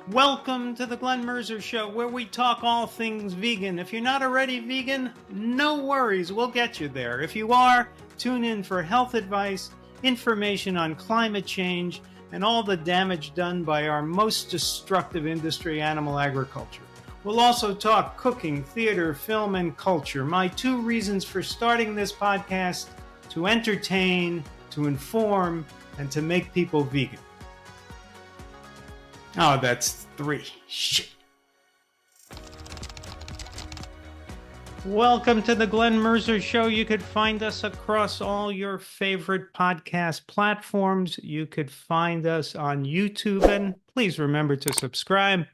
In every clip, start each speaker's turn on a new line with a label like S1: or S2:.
S1: Welcome to the Glenn Mercer Show, where we talk all things vegan. If you're not already vegan, no worries, we'll get you there. If you are, tune in for health advice, information on climate change, and all the damage done by our most destructive industry, animal agriculture. We'll also talk cooking, theater, film, and culture. My two reasons for starting this podcast: to entertain, to inform, and to make people vegan. Oh, that's 3. Shit. Welcome to the Glenn Mercer Show. You could find us across all your favorite podcast platforms. You could find us on YouTube, and please remember to subscribe.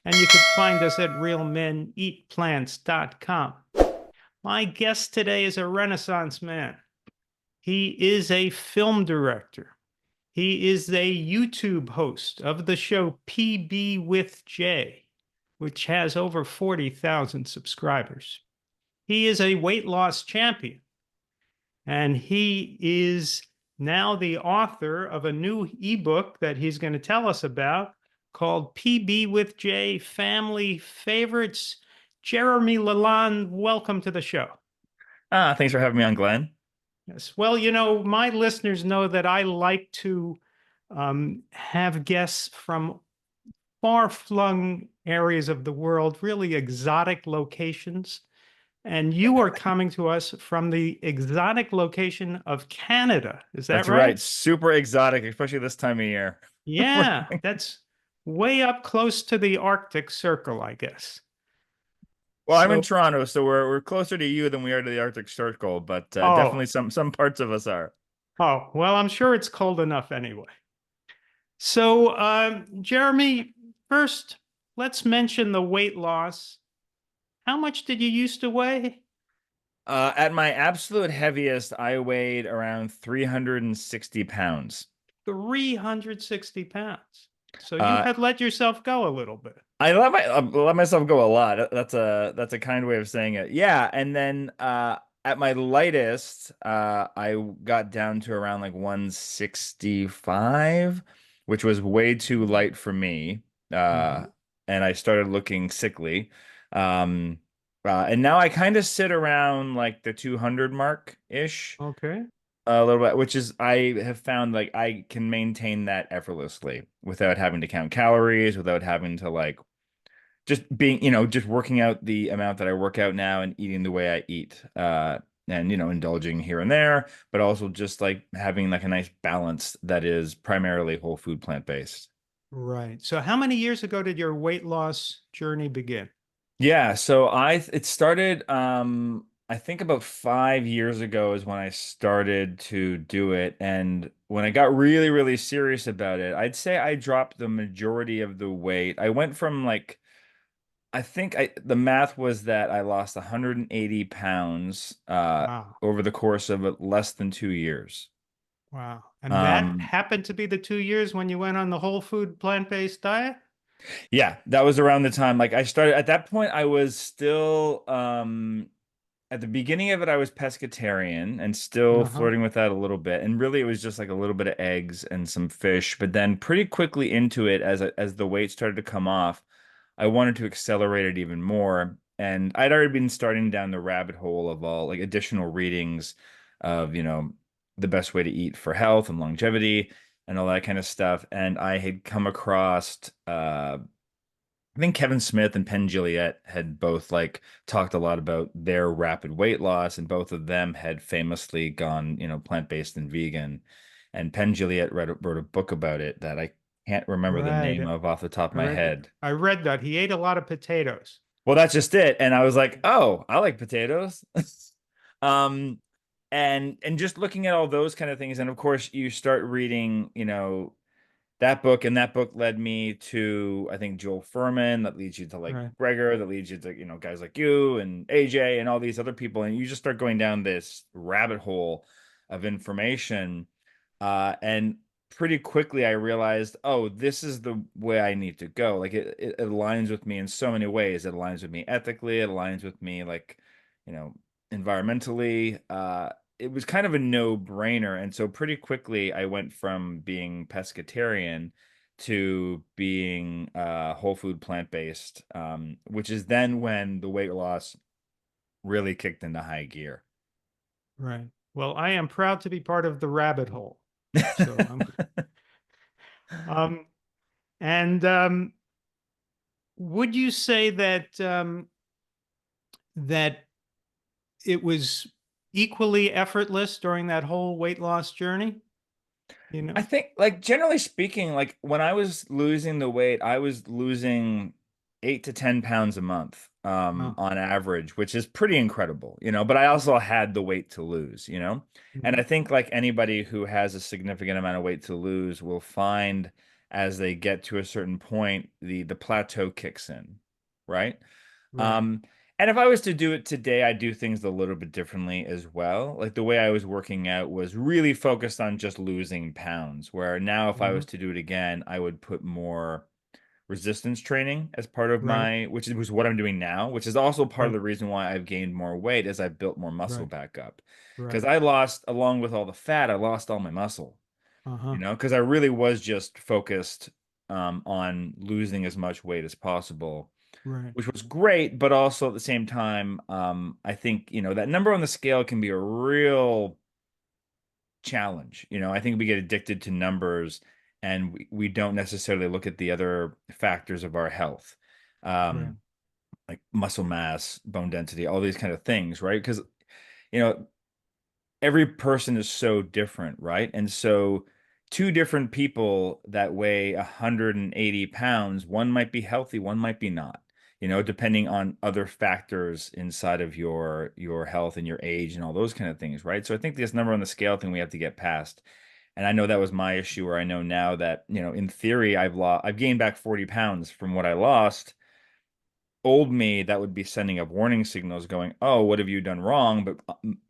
S1: And you could find us at realmeneatplants.com. My guest today is a Renaissance man. He is a film director. He is a YouTube host of the show PB with Jay, which has over 40,000 subscribers. He is a weight loss champion, and he is now the author of a new ebook that he's going to tell us about called PB with Jay Family Favorites. Jeremy Lalonde, welcome to the show.
S2: Thanks for having me on, Glenn.
S1: Yes. Well, my listeners know that I like to have guests from far-flung areas of the world, really exotic locations. And you are coming to us from the exotic location of Canada. Is that
S2: That's
S1: right?
S2: right. Super exotic, especially this time of year.
S1: Yeah, that's way up close to the Arctic Circle, I guess.
S2: Well, I'm in
S1: So,
S2: Toronto, so we're closer to you than we are to the Arctic Circle, but
S1: oh,
S2: definitely some parts of us are.
S1: well, I'm sure it's cold enough anyway. So, Jeremy, first, let's mention the weight loss. How much did you used to weigh?
S2: At my absolute heaviest, I weighed around 360 pounds.
S1: 360 pounds. So you
S2: Uh,
S1: had let yourself go a little bit.
S2: I let myself go a lot. That's a kind way of saying it. Yeah, and then at my lightest, I got down to around like 165, which was way too light for me.
S1: Mhm.
S2: And I started looking sickly. Um, and now I kind of sit around like the 200 mark ish,
S1: Okay.
S2: a little bit, which is I have found like I can maintain that effortlessly without having to count calories, without having to like just being, just working out the amount that I work out now and eating the way I eat. And indulging here and there, but also just like having like a nice balance that is primarily whole food plant-based.
S1: Right. So how many years ago did your weight loss journey begin?
S2: Yeah, so it started I think about 5 years ago is when I started to do it. And when I got really, really serious about it, I'd say I dropped the majority of the weight. I went from like I think the math was that I lost 180 pounds
S1: Wow.
S2: over the course of less than 2 years.
S1: Wow. And that
S2: Um,
S1: happened to be the 2 years when you went on the whole food plant-based diet?
S2: yeah, that was around the time like I started at that point I was still at the beginning of it I was pescatarian and still
S1: Uh-huh.
S2: flirting with that a little bit. And really it was just like a little bit of eggs and some fish, but then pretty quickly into it as the weight started to come off, I wanted to accelerate it even more. And I'd already been starting down the rabbit hole of all like additional readings of, the best way to eat for health and longevity and all that kind of stuff. And I had come across, I think Kevin Smith and Penn Jillette had both like talked a lot about their rapid weight loss, and both of them had famously gone, plant-based and vegan. And Penn Jillette wrote a book about it that I can't remember the
S1: Right.
S2: name of off the top of
S1: I
S2: my
S1: read
S2: head.
S1: I read that he ate a lot of potatoes.
S2: Well, that's just it. And I was like, oh, I like potatoes. Um, and just looking at all those kind of things, and of course you start reading, that book, and that book led me to I think Joel Furman, that leads you to like
S1: Right.
S2: Gregor, that leads you to guys like you and AJ and all these other people, and you just start going down this rabbit hole of information, and pretty quickly I realized, oh, this is the way I need to go. Like it aligns with me in so many ways. It aligns with me ethically, it aligns with me like, you know, environmentally. It was kind of a no-brainer. And so pretty quickly I went from being pescatarian to being whole food plant-based, which is then when the weight loss really kicked into high gear.
S1: Right. Well, I am proud to be part of the rabbit hole. So um, and would you say that that it was equally effortless during that whole weight loss journey? You
S2: I
S1: know?
S2: think, like, generally speaking, like when I was losing the weight, I was losing 8 to 10 pounds a month,
S1: Oh,
S2: on average, which is pretty incredible, but I also had the weight to lose, and I
S1: mhm.
S2: think like anybody who has a significant amount of weight to lose will find as they get to a certain point, the plateau kicks in, right?
S1: Right.
S2: Um, and if I was to do it today, I'd do things a little bit differently as well. Like the way I was working out was really focused on just losing pounds, where now if I was
S1: Mhm.
S2: to do it again, I would put more resistance training as part of
S1: Right.
S2: which was what I'm doing now, which is also part of
S1: Right.
S2: the reason why I've gained more weight as I've built more muscle
S1: Right.
S2: back up. Because
S1: Right.
S2: I lost, along with all the fat, I lost all my muscle,
S1: Uh-huh.
S2: because I really was just focused on losing as much weight as possible,
S1: Right.
S2: which was great, but also at the same time, I think, that number on the scale can be a real challenge. I think we get addicted to numbers and we don't necessarily look at the other factors of our health,
S1: Right.
S2: um, like muscle mass, bone density, all these kind of things, right? Because, you know, every person is so different, right? And so two different people that weigh 180 pounds, one might be healthy, one might be not, depending on other factors inside of your health and your age and all those kind of things, right? So I think this number on the scale thing we have to get past. And I know that was my issue where I know now that, in theory, I've gained back 40 pounds from what I lost. Old me, that would be sending up warning signals going, oh, what have you done wrong? But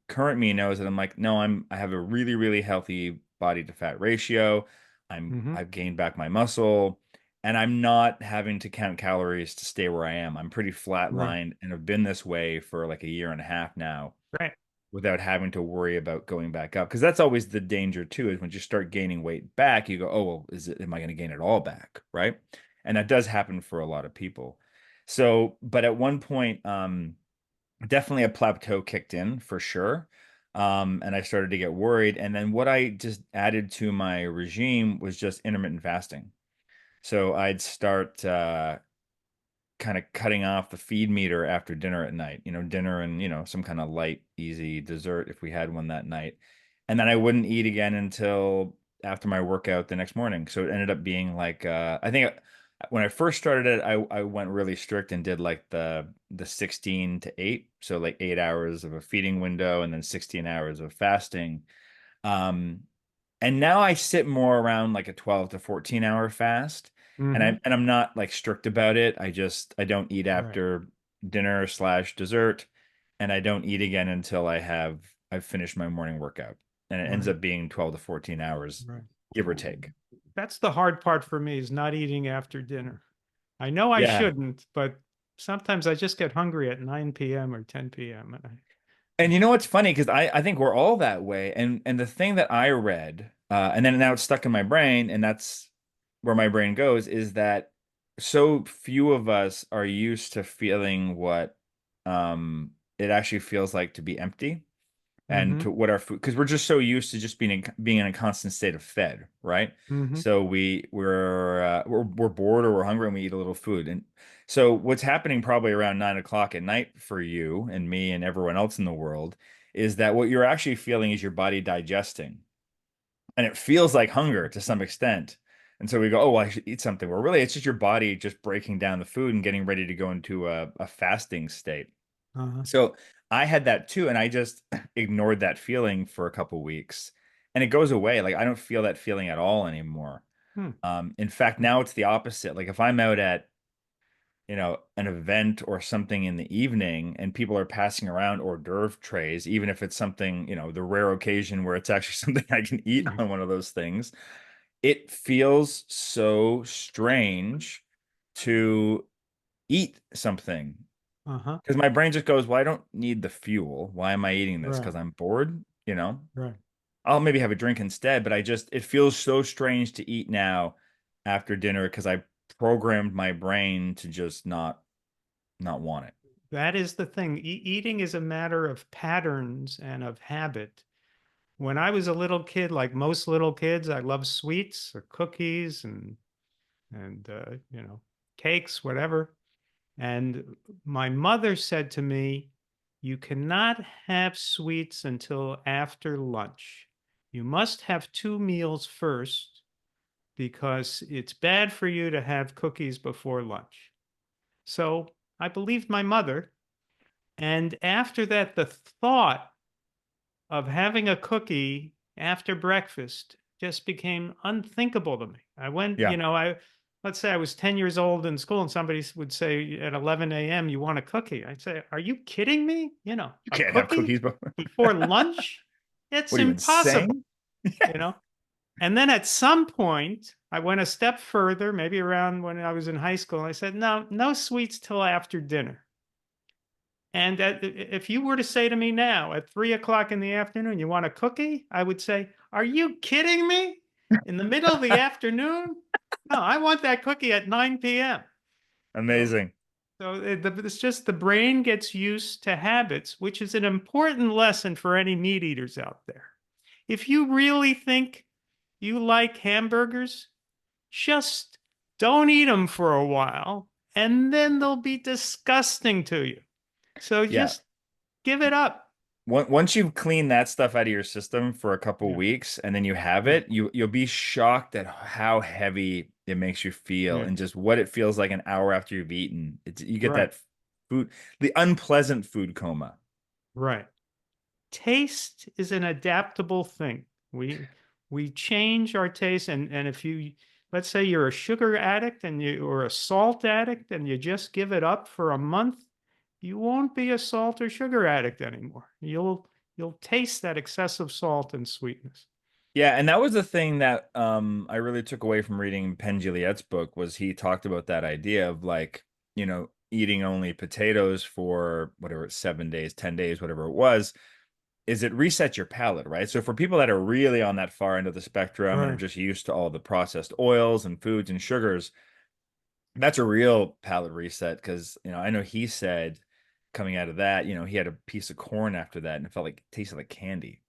S2: current me knows that I'm like, no, I have a really, really healthy body to fat ratio.
S1: Mm-hmm.
S2: I've gained back my muscle and I'm not having to count calories to stay where I am. I'm pretty
S1: Right.
S2: flatlined and have been this way for like a year and a half now
S1: Right.
S2: without having to worry about going back up. Because that's always the danger too, is when you start gaining weight back, you go, oh, well, am I going to gain it all back? Right. And that does happen for a lot of people. So, but at one point, definitely a plateau kicked in for sure. And I started to get worried. And then what I just added to my regime was just intermittent fasting. So I'd start kind of cutting off the feed meter after dinner at night, dinner and, some kind of light, easy dessert if we had one that night. And then I wouldn't eat again until after my workout the next morning. So it ended up being like, I think when I first started it, I went really strict and did like the 16 to 8. So like 8 hours of a feeding window and then 16 hours of fasting. Um, and now I sit more around like a 12 to 14 hour fast. And
S1: Mm-hmm.
S2: I'm not like strict about it. I don't eat
S1: Right.
S2: after dinner slash dessert. And I don't eat again until I've finished my morning workout. And it ends
S1: Right.
S2: up being 12 to 14 hours,
S1: Right.
S2: give or take.
S1: That's the hard part for me is not eating after dinner. I know I
S2: Yeah.
S1: shouldn't, but sometimes I just get hungry at 9 p.m. or 10 p.m. And
S2: And you know what's funny? Because I think we're all that way. And the thing that I read, and then now it's stuck in my brain, and that's where my brain goes, is that so few of us are used to feeling what it actually feels like to be empty and
S1: mm-hmm.
S2: to what our food, because we're just so used to just being in a constant state of fed, right?
S1: Mm-hmm.
S2: So we're bored or we're hungry and we eat a little food. And so what's happening probably around 9 o'clock at night for you and me and everyone else in the world is that what you're actually feeling is your body digesting, and it feels like hunger to some extent. And so we go, oh, well, I should eat something. Well, really, it's just your body just breaking down the food and getting ready to go into a fasting state.
S1: Uh-huh.
S2: So I had that too, and I just ignored that feeling for a couple weeks, and it goes away. Like I don't feel that feeling at all anymore.
S1: Hmm.
S2: In fact, now it's the opposite. Like if I'm out at, an event or something in the evening and people are passing around hors d'oeuvre trays, even if it's something, the rare occasion where it's actually something I can eat on one of those things, it feels so strange to eat something
S1: Uh-huh.
S2: because my brain just goes, well, I don't need the fuel. Why am I eating this?
S1: Right.
S2: Because I'm bored,
S1: Right.
S2: I'll maybe have a drink instead, but it feels so strange to eat now after dinner because I programmed my brain to just not want it.
S1: That is the thing. Eating is a matter of patterns and of habit. When I was a little kid, like most little kids, I loved sweets or cookies and cakes, whatever. And my mother said to me, "You cannot have sweets until after lunch. You must have two meals first because it's bad for you to have cookies before lunch." So I believed my mother. And after that, the thought of having a cookie after breakfast just became unthinkable to me. I went,
S2: Yeah,
S1: let's say I was 10 years old in school and somebody would say at 11 a.m., "You want a cookie?" I'd say, "Are you kidding me?
S2: you
S1: A
S2: can't have
S1: cookie
S2: cookies, but
S1: before lunch? It's
S2: what are you
S1: impossible,
S2: insane?
S1: you know?" And then at some point, I went a step further, maybe around when I was in high school. I said, "No, no sweets till after dinner." And if you were to say to me now at 3 o'clock in the afternoon, "You want a cookie?" I would say, "Are you kidding me? In the middle of the afternoon? No, I want that cookie at 9 p.m." So,
S2: Amazing.
S1: it's just the brain gets used to habits, which is an important lesson for any meat eaters out there. If you really think you like hamburgers, just don't eat them for a while, and then they'll be disgusting to you. So
S2: Yeah.
S1: just give it up.
S2: Once you've cleaned that stuff out of your system for a couple
S1: Yeah,
S2: weeks and then you have
S1: yeah,
S2: it, you'll be shocked at how heavy it makes you feel
S1: yeah.
S2: and just what it feels like an hour after you've eaten. You get
S1: Right,
S2: that food, the unpleasant food coma.
S1: right. Taste is an adaptable thing. We change our taste, and if you, let's say you're a sugar addict and you or a salt addict and you just give it up for a month, you won't be a salt or sugar addict anymore. You'll taste that excessive salt and sweetness.
S2: Yeah, and that was the thing that I really took away from reading Penn Jilliott's book was he talked about that idea of like, eating only potatoes for whatever, 7 days, 10 days, whatever it was, is it resets your palate, right? So for people that are really on that far end of the spectrum and are
S1: Right.
S2: just used to all the processed oils and foods and sugars, that's a real palate reset because, I know he said coming out of that, he had a piece of corn after that and it felt like it tasted like candy.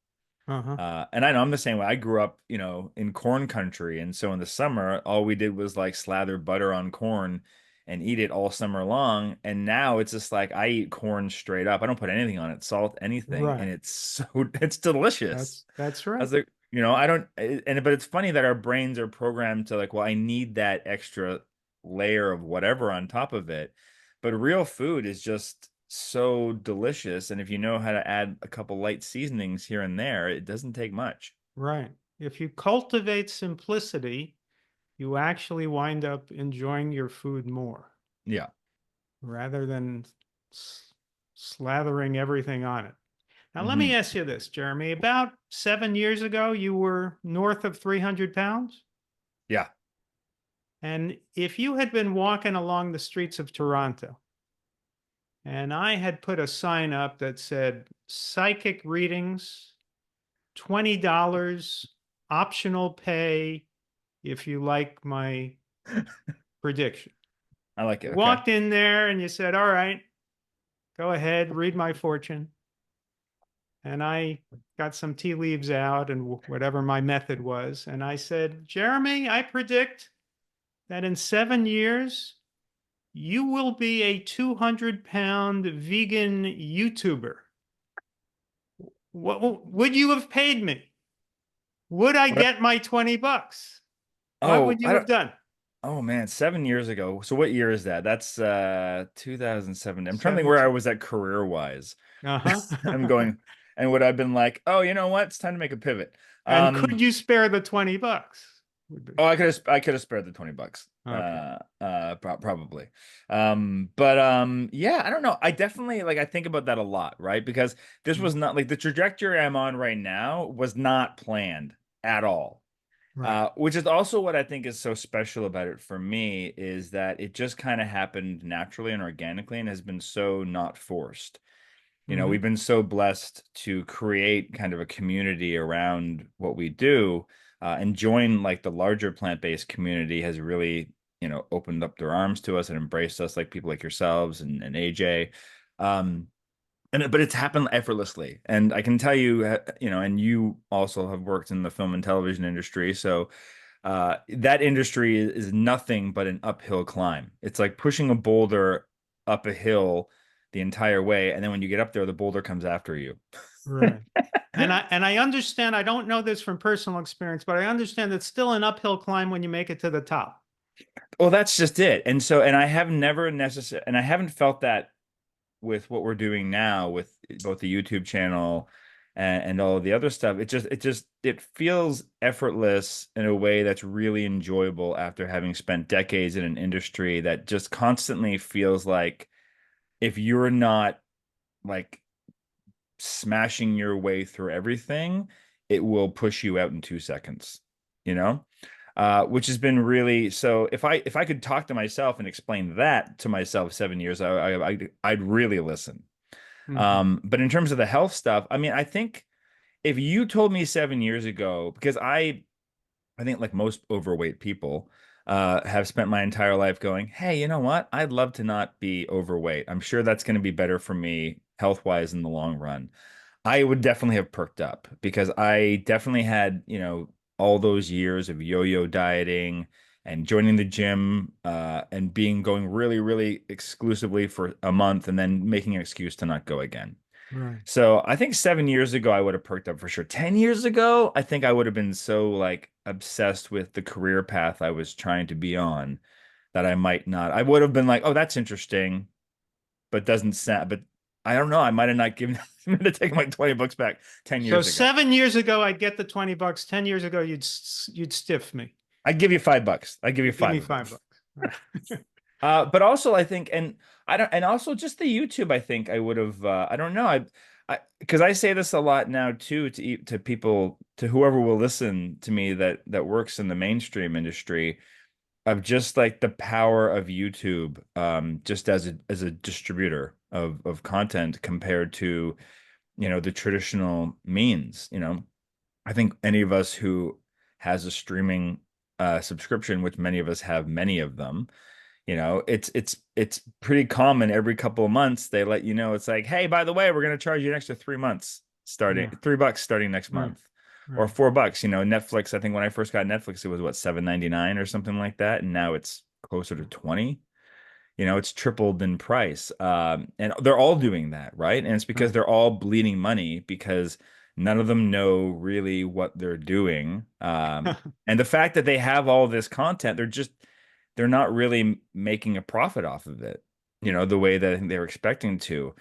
S1: Uh-huh.
S2: And I know I'm the same way. I grew up, in corn country. And so in the summer, all we did was like slather butter on corn and eat it all summer long. And now it's just like I eat corn straight up. I don't put anything on it, salt, anything. And
S1: Right.
S2: it's delicious.
S1: That's
S2: I
S1: right.
S2: was like, I don't, but it's funny that our brains are programmed to like, well, I need that extra layer of whatever on top of it. But real food is just so delicious. And if you know how to add a couple light seasonings here and there, it doesn't take much.
S1: Right. If you cultivate simplicity, you actually wind up enjoying your food more
S2: Yeah.
S1: rather than s- slathering everything on it. Now, let me
S2: Hmm.
S1: ask you this, Jeremy. About 7 years ago, you were north of 300 pounds.
S2: Yeah.
S1: And if you had been walking along the streets of Toronto and I had put a sign up that said psychic readings, $20, optional pay if you like my prediction.
S2: I like it.
S1: You
S2: Okay.
S1: walked in there and you said, "All right, go ahead, read my fortune." And I got some tea leaves out and whatever my method was. And I said, "Jeremy, I predict that in 7 years, you will be a 200-pound vegan YouTuber. What would you have paid me? Would I
S2: What?
S1: get my $20? What
S2: Oh,
S1: would
S2: I
S1: you have
S2: don't.
S1: done?"
S2: Oh man, 7 years ago. So what year is that? That's 2007. I'm trying to think where I
S1: 17.
S2: was at career wise. I'm
S1: Uh-huh.
S2: going, and would I've been like, oh, you know what? It's time to make a pivot.
S1: And could
S2: Um,
S1: you spare the $20? Would be.
S2: oh, I could have spared the $20.
S1: Okay.
S2: Probably. But yeah, I don't know. I definitely like I think about that a lot, right? Because this
S1: Mm.
S2: was not like the trajectory I'm on right now was not planned at all.
S1: Right.
S2: Which is also what I think is so special about it for me is that it just kind of happened naturally and organically and has been so not forced.
S1: Hmm.
S2: We've been so blessed to create kind of a community around what we do, and join like the larger plant-based community has really, opened up their arms to us and embraced us, like people like yourselves and AJ. Um, but it's happened effortlessly. And I can tell you, and you also have worked in the film and television industry. So that industry is nothing but an uphill climb. It's like pushing a boulder up a hill the entire way. And then when you get up there, the boulder comes after you.
S1: Right. And I understand, I don't know this from personal experience, but I understand it's still an uphill climb when you make it to the top.
S2: Well, that's just it. And I have never necessarily, and I haven't felt that with what we're doing now with both the YouTube channel and all of the other stuff. It feels effortless in a way that's really enjoyable after having spent decades in an industry that just constantly feels like if you're not like smashing your way through everything, it will push you out in 2 seconds, you know? Which has been really so. If I could talk to myself and explain that to myself 7 years, I'd really listen.
S1: Mhm.
S2: But in terms of the health stuff, I mean, I think if you told me 7 years ago, because I think like most overweight people, have spent my entire life going, hey, you know what? I'd love to not be overweight. I'm sure that's going to be better for me health wise in the long run. I would definitely have perked up because I definitely had, all those years of yo-yo dieting and joining the gym, and being going really, really exclusively for a month and then making an excuse to not go again.
S1: Right.
S2: So I think 7 years ago I would have perked up for sure. 10 years ago, I think I would have been so like obsessed with the career path I was trying to be on that I might not. I would have been like, oh, that's interesting, but doesn't sound. But I don't know. I might have not given to take my $20 back ten
S1: So
S2: years ago.
S1: 7 years ago, I'd get the 20 bucks. 10 years ago, you'd stiff me.
S2: I'd give you $5. I'd give you
S1: You'd give
S2: five
S1: me
S2: of them.
S1: 5 bucks. All right.
S2: But also I think, and I don't, and also just the YouTube, I think I would have, I don't know. Because I say this a lot now too, to people, to whoever will listen to me that works in the mainstream industry, of just like the power of YouTube, just as a distributor of content compared to, the traditional means, I think any of us who has a streaming subscription, which many of us have many of them, it's pretty common every couple of months they let you know it's like, hey, by the way, we're going to charge you an extra 3 months starting
S1: Yeah.
S2: $3 starting next
S1: Right.
S2: month, or
S1: Right.
S2: $4. Netflix, I think when I first got Netflix, it was what, 7.99 or something like that, and now it's closer to 20. It's tripled in price. And they're all doing that, right? And it's because
S1: Right.
S2: they're all bleeding money because none of them know really what they're doing. And the fact that they have all this content, they're not really making a profit off of it, the way that I think they're expecting to.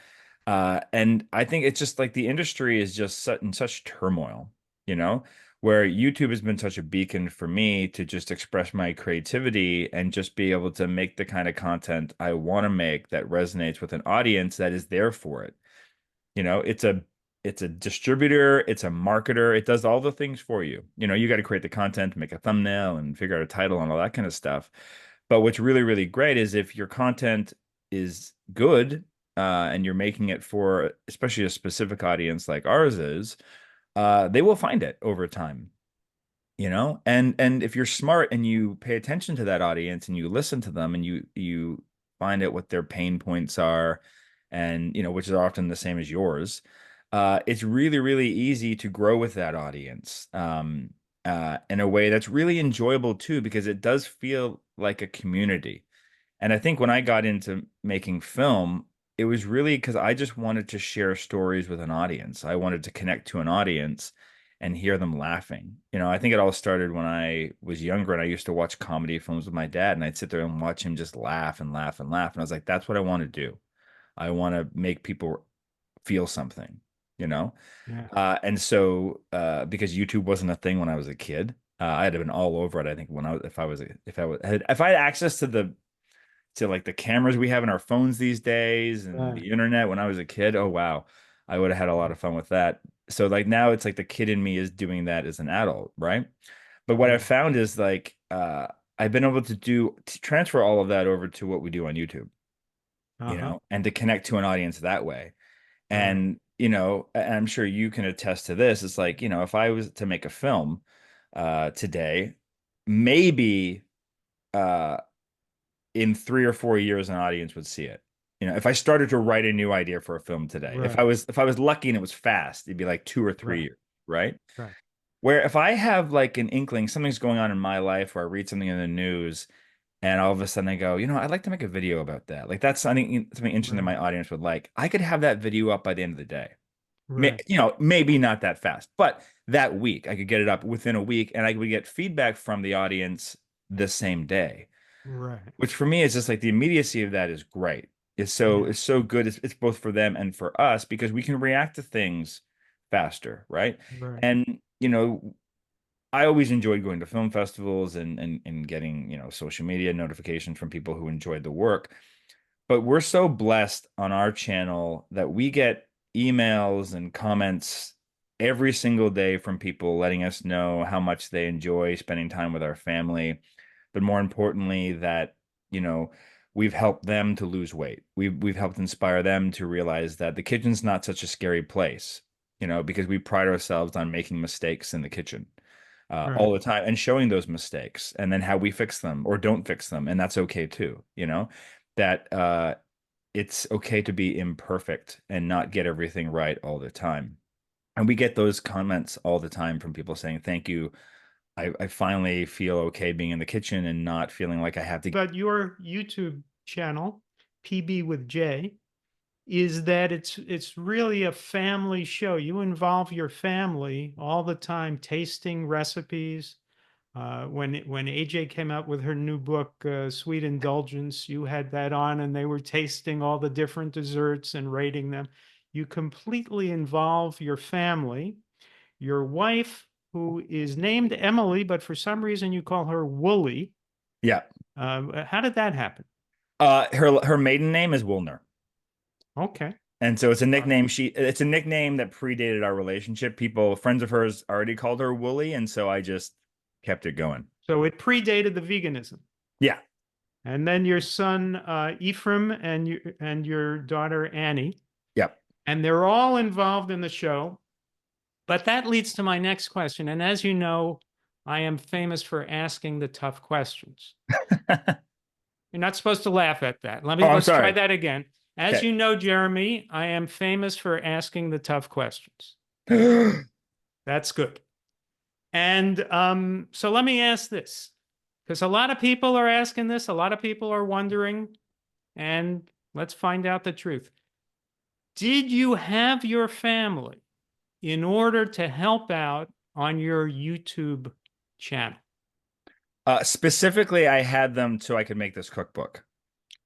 S2: And I think it's just like the industry is just in such turmoil, you know, where YouTube has been such a beacon for me to just express my creativity and just be able to make the kind of content I want to make that resonates with an audience that is there for it. It's a distributor, it's a marketer, it does all the things for you. You got to create the content, make a thumbnail and figure out a title and all that kind of stuff. But what's really, really great is if your content is good, and you're making it for especially a specific audience like ours is, they will find it over time. And if you're smart and you pay attention to that audience and you listen to them and you find out what their pain points are, and which is often the same as yours, it's really, really easy to grow with that audience, in a way that's really enjoyable too, because it does feel like a community. And I think when I got into making film, it was really because I just wanted to share stories with an audience. I wanted to connect to an audience and hear them laughing. I think it all started when I was younger and I used to watch comedy films with my dad, and I'd sit there and watch him just laugh and laugh and laugh. And I was like, that's what I want to do. I want to make people feel something, you know?
S1: Yeah.
S2: And so, because YouTube wasn't a thing when I was a kid, I'd have been all over it. I think when I was, if I had access to like the cameras we have in our phones these days and
S1: Right.
S2: the internet when I was a kid, oh wow, I would have had a lot of fun with that. So like now it's like the kid in me is doing that as an adult, right? But what I've
S1: Yeah.
S2: found is like, I've been able to transfer all of that over to what we do on YouTube,
S1: Uh-huh.
S2: and to connect to an audience that way.
S1: Right.
S2: And, and I'm sure you can attest to this. It's like, if I was to make a film, today. Maybe uh, in 3 or 4 years, an audience would see it. If I started to write a new idea for a film today, if I
S1: Right.
S2: was if I was lucky and it was fast, it'd be like 2 or 3 years,
S1: Right.
S2: right?
S1: Right.
S2: Where if I have like an inkling, something's going on in my life, or I read something in the news, and all of a sudden I go, I'd like to make a video about that. Like that's something interesting that
S1: Right.
S2: my audience would like. I could have that video up by the end of the day.
S1: Right.
S2: Maybe not that fast, but that week I could get it up within a week, and I would get feedback from the audience the same day,
S1: Right.
S2: which for me is just like the immediacy of that is great.
S1: Yeah.
S2: It's so good. It's both for them and for us because we can react to things faster, right?
S1: Right.
S2: And I always enjoyed going to film festivals and getting, social media notifications from people who enjoyed the work. But we're so blessed on our channel that we get emails and comments every single day from people letting us know how much they enjoy spending time with our family, but more importantly, that, you know, we've helped them to lose weight. We've helped inspire them to realize that the kitchen's not such a scary place, because we pride ourselves on making mistakes in the kitchen
S1: Right.
S2: all the time and showing those mistakes and then how we fix them or don't fix them. And that's okay too, that it's okay to be imperfect and not get everything right all the time. And we get those comments all the time from people saying, thank you. I finally feel okay being in the kitchen and not feeling like I have to.
S1: But your YouTube channel, PB with J, is that it's really a family show. You involve your family all the time, tasting recipes. When AJ came out with her new book, Sweet Indulgence, you had that on, and they were tasting all the different desserts and rating them. You completely involve your family. Your wife, who is named Emily, but for some reason you call her Wooly.
S2: Yeah.
S1: How did that happen?
S2: Her maiden name is Woolner.
S1: Okay.
S2: And so it's a
S1: Uh,
S2: nickname. It's a nickname that predated our relationship. Friends of hers already called her Wooly, and so I just kept it going.
S1: so it predated the veganism.
S2: Yeah.
S1: And then your son Ephraim and your daughter Annie,
S2: Yeah.
S1: and they're all involved in the show. But that leads to my next question. And as you know, I am famous for asking the tough questions. You're not supposed to laugh at that.
S2: Oh, I'm
S1: Let's try
S2: sorry.
S1: that again. As
S2: Okay.
S1: you know, Jeremy, I am famous for asking the tough questions. That's good. And so let me ask this, because a lot of people are asking this, a lot of people are wondering, and let's find out the truth. Did you have your family in order to help out on your YouTube channel?
S2: Specifically, I had them so I could make this cookbook.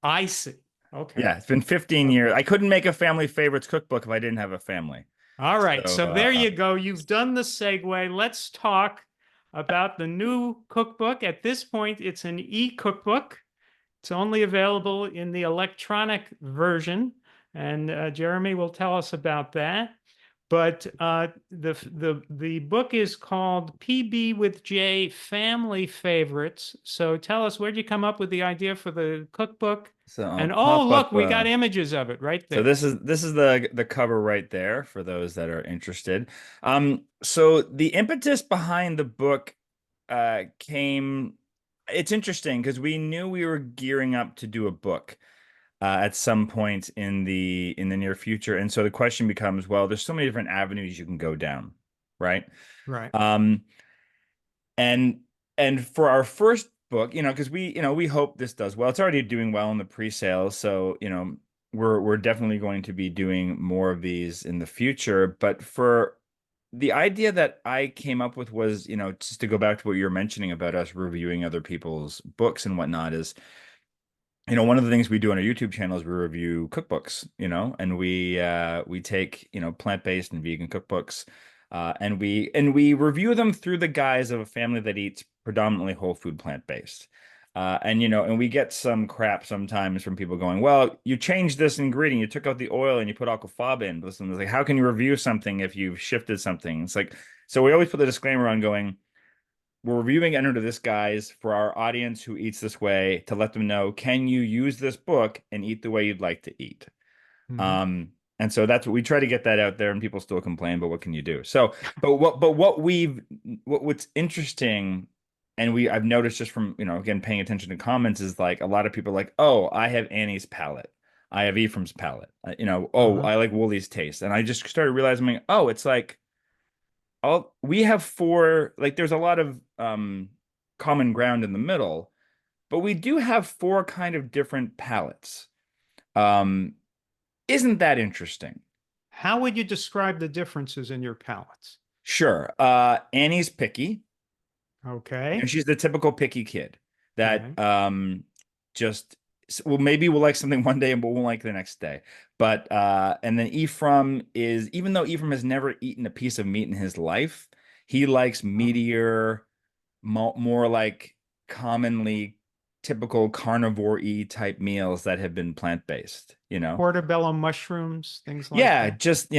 S1: I see. Okay.
S2: Yeah, it's been 15
S1: Okay.
S2: years. I couldn't make a family favorites cookbook if I didn't have a family.
S1: All right.
S2: So,
S1: So there you go. You've done the segue. Let's talk about the new cookbook. At this point, it's an e-cookbook. It's only available in the electronic version, and Jeremy will tell us about that. But the book is called PB with J Family Favorites. So tell us, where'd you come up with the idea for the cookbook?
S2: so I'll
S1: And oh,
S2: pop
S1: look,
S2: up.
S1: we got images of it right
S2: So
S1: there.
S2: this is the cover right there for those that are interested. So the impetus behind the book came. It's interesting because we knew we were gearing up to do a book at some point in the near future, and so the question becomes, well, there's so many different avenues you can go down, right?
S1: Right.
S2: Um, and and for our first book, because we hope this does well. It's already doing well in the pre-sales, so we're definitely going to be doing more of these in the future. But for the idea that I came up with was, just to go back to what you were mentioning about us reviewing other people's books and whatnot, is one of the things we do on our YouTube channel is we review cookbooks, and we take, plant-based and vegan cookbooks, and we review them through the guise of a family that eats predominantly whole food plant-based. And we get some crap sometimes from people going, well, you changed this ingredient, you took out the oil and you put aquafaba in. Listen, it's like, how can you review something if you've shifted something? It's like, so we always put the disclaimer on going, we're reviewing it under this guise for our audience who eats this way to let them know, can you use this book and eat the way you'd like to eat?
S1: Mhm.
S2: Um, And so that's what we try to get that out there, and people still complain, but what can you do? So, what's interesting, and I've noticed just from, again, paying attention to comments is like a lot of people are like, oh, I have Annie's palate. I have Ephraim's palate. Oh,
S1: Uh-huh.
S2: I like Woolly's taste. And I just started realizing, like, oh, it's like all we have four, like there's a lot of common ground in the middle, but we do have four kind of different palates. Um, isn't that interesting?
S1: How would you describe the differences in your palates?
S2: Sure. Annie's picky.
S1: Okay.
S2: She's the typical picky kid that
S1: Right.
S2: just well, maybe we'll like something one day and won't like the next day. But and then Ephraim is, even though Ephraim has never eaten a piece of meat in his life, he likes
S1: Uh,
S2: meatier, more like commonly typical carnivore-y type meals that have been plant-based, you know?
S1: Portobello mushrooms, things like
S2: Yeah,
S1: that.
S2: just,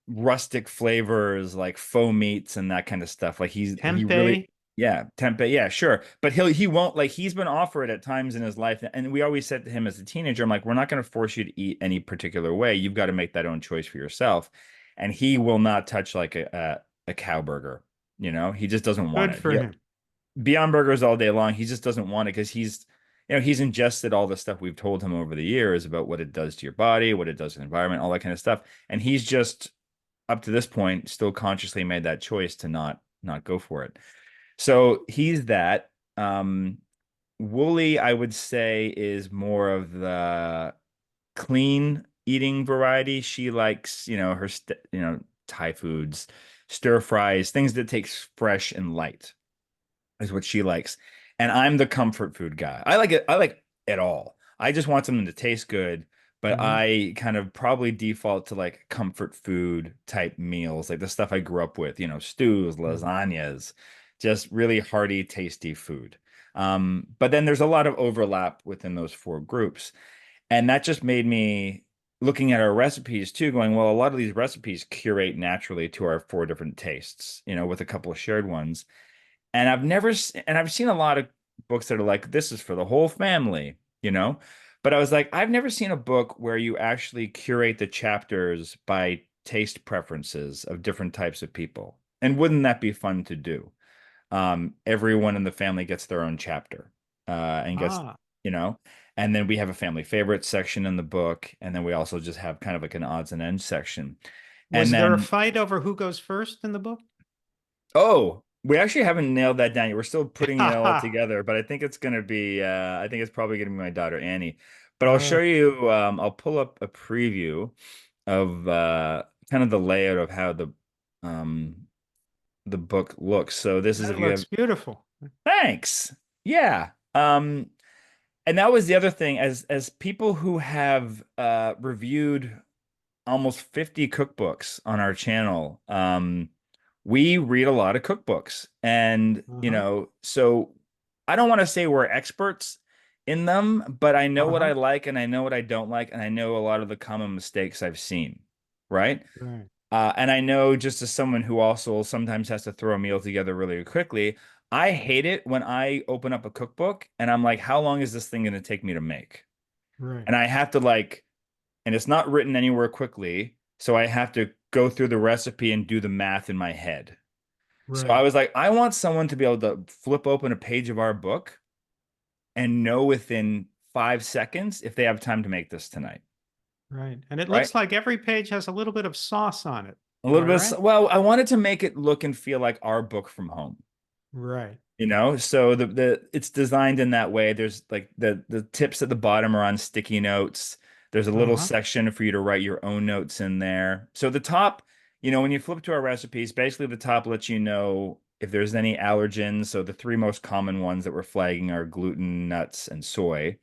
S2: rustic flavors like faux meats and that kind of stuff. Like he really,
S1: Tempeh.
S2: yeah, tempeh, yeah, sure. But he won't, like, he's been offered at times in his life, and we always said to him as a teenager, I'm like, we're not going to force you to eat any particular way. You've got to make that own choice for yourself. And he will not touch like a cow burger. He just doesn't want
S1: Good
S2: it.
S1: for him.
S2: Beyond Burgers all day long. He just doesn't want it because he's ingested all the stuff we've told him over the years about what it does to your body, what it does to the environment, all that kind of stuff. And he's just up to this point still consciously made that choice to not go for it. So he's that. Wooly, I would say, is more of the clean eating variety. She likes, Thai foods, stir fries, things that takes fresh and light is what she likes. And I'm the comfort food guy. I like it. I like it all. I just want something to taste good, but
S1: Hmm.
S2: I kind of probably default to like comfort food type meals, like the stuff I grew up with, stews, lasagnas, just really hearty, tasty food. But then there's a lot of overlap within those four groups. And that just made me looking at our recipes too, going, well, a lot of these recipes curate naturally to our four different tastes, with a couple of shared ones. And I've seen a lot of books that are like, this is for the whole family. But I was like, I've never seen a book where you actually curate the chapters by taste preferences of different types of people. And wouldn't that be fun to do? Everyone in the family gets their own chapter, and gets,
S1: Ah,
S2: you know, and then we have a family favorite section in the book, and then we also just have kind of like an odds and ends section. And
S1: was there a
S2: then
S1: fight over who goes first in the book?
S2: Oh, we actually haven't nailed that down yet. We're still putting it all
S1: Ha
S2: together, but I think it's probably gonna be my daughter Annie. But I'll
S1: ha.
S2: show you, I'll pull up a preview of kind of the layout of how um the book looks. So this is, if
S1: That
S2: you
S1: looks
S2: have,
S1: beautiful.
S2: thanks. Yeah. And that was the other thing, as people who have reviewed almost 50 cookbooks on our channel. We read a lot of cookbooks, and
S1: Uh-huh.
S2: so I don't want to say we're experts in them, but I know what
S1: Uh-huh.
S2: I like and I know what I don't like, and I know a lot of the common mistakes I've seen, right?
S1: Right.
S2: And I know, just as someone who also sometimes has to throw a meal together really quickly, I hate it when I open up a cookbook and I'm like, how long is this thing going to take me to make?
S1: Right.
S2: And I have to like, and it's not written anywhere quickly. So I have to go through the recipe and do the math in my head. So I
S1: Right.
S2: was like, I want someone to be able to flip open a page of our book and know within 5 seconds if they have time to make this tonight,
S1: Right. And it
S2: right?
S1: looks like every page has a little bit of sauce on it.
S2: A
S1: Am
S2: little
S1: I
S2: bit
S1: right?
S2: well, I wanted to make it look and feel like our book from home.
S1: Right.
S2: So the it's designed in that way. There's like the tips at the bottom are on sticky notes. There's a little
S1: Uh-huh.
S2: section for you to write your own notes in there. So the top, when you flip to our recipes, basically the top lets you know if there's any allergens. So the three most common ones that we're flagging are gluten, nuts, and soy.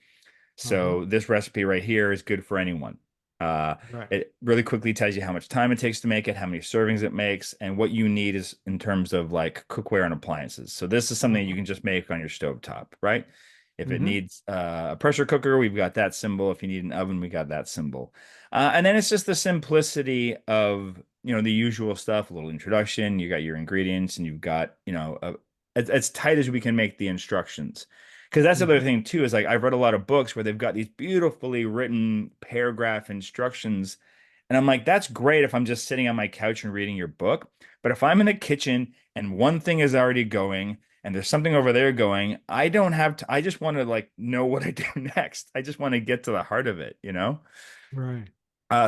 S1: Uh-huh.
S2: So this recipe right here is good for anyone. Uh,
S1: Right.
S2: it really quickly tells you how much time it takes to make it, how many servings it makes, and what you need is in terms of like cookware and appliances. So this is something you
S1: Uh-huh.
S2: can just make on your stovetop, right? If it
S1: Mm-hmm.
S2: needs a pressure cooker, we've got that symbol. If you need an oven, we got that symbol. And then it's just the simplicity of, the usual stuff, a little introduction. You got your ingredients, and you've got, as tight as we can make the instructions. Because that's the other
S1: Mm-hmm.
S2: thing too, is like I've read a lot of books where they've got these beautifully written paragraph instructions, And I'm like, that's great if I'm just sitting on my couch and reading your book. But if I'm in the kitchen and one thing is already going and there's something over there going, I don't have to, I just want to like know what I do next. I just want to get to the heart of it, you know?
S1: Right.